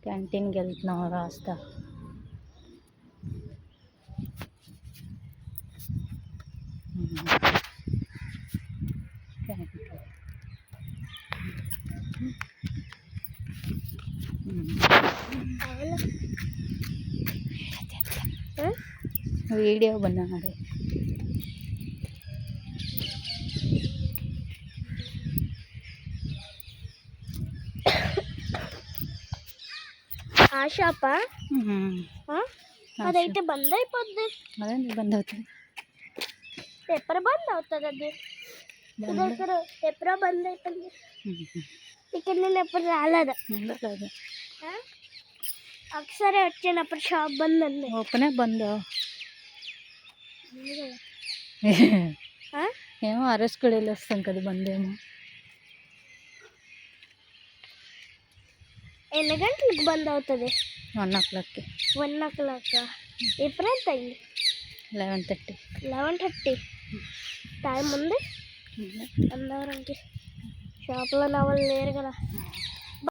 క్యాంటీన్కి వెళ్తున్నాం రాస్తా. वीडियो बना रहे. ఆ షాపా అదైతే బంద్ అయిపోద్ది. అదే బంద్ అవుతుంది. ఎప్పుడు బంద్ అవుతుంది అది? దగ్గర ఎప్పుడో బంద్ అయిపోయింది. ఇక్కడ నేను ఎప్పుడు రాలేదు. ఒకసారి వచ్చినప్పుడు షాప్ బంద్ ఉంది. ఓపెనే బంద్. ఏమో అరెస్ట్ కూడా వెళ్ళి వస్తాం కదా, బంద్ ఏమో. ఎన్ని గంటలకు బంద్ అవుతుంది? 1 o'clock. 1 o'clock. ఎప్పుడు ఎంత అయింది? 11:30. 11:30 టైం ఉంది అందరికి. షాప్లో నవ్వులు లేరు కదా.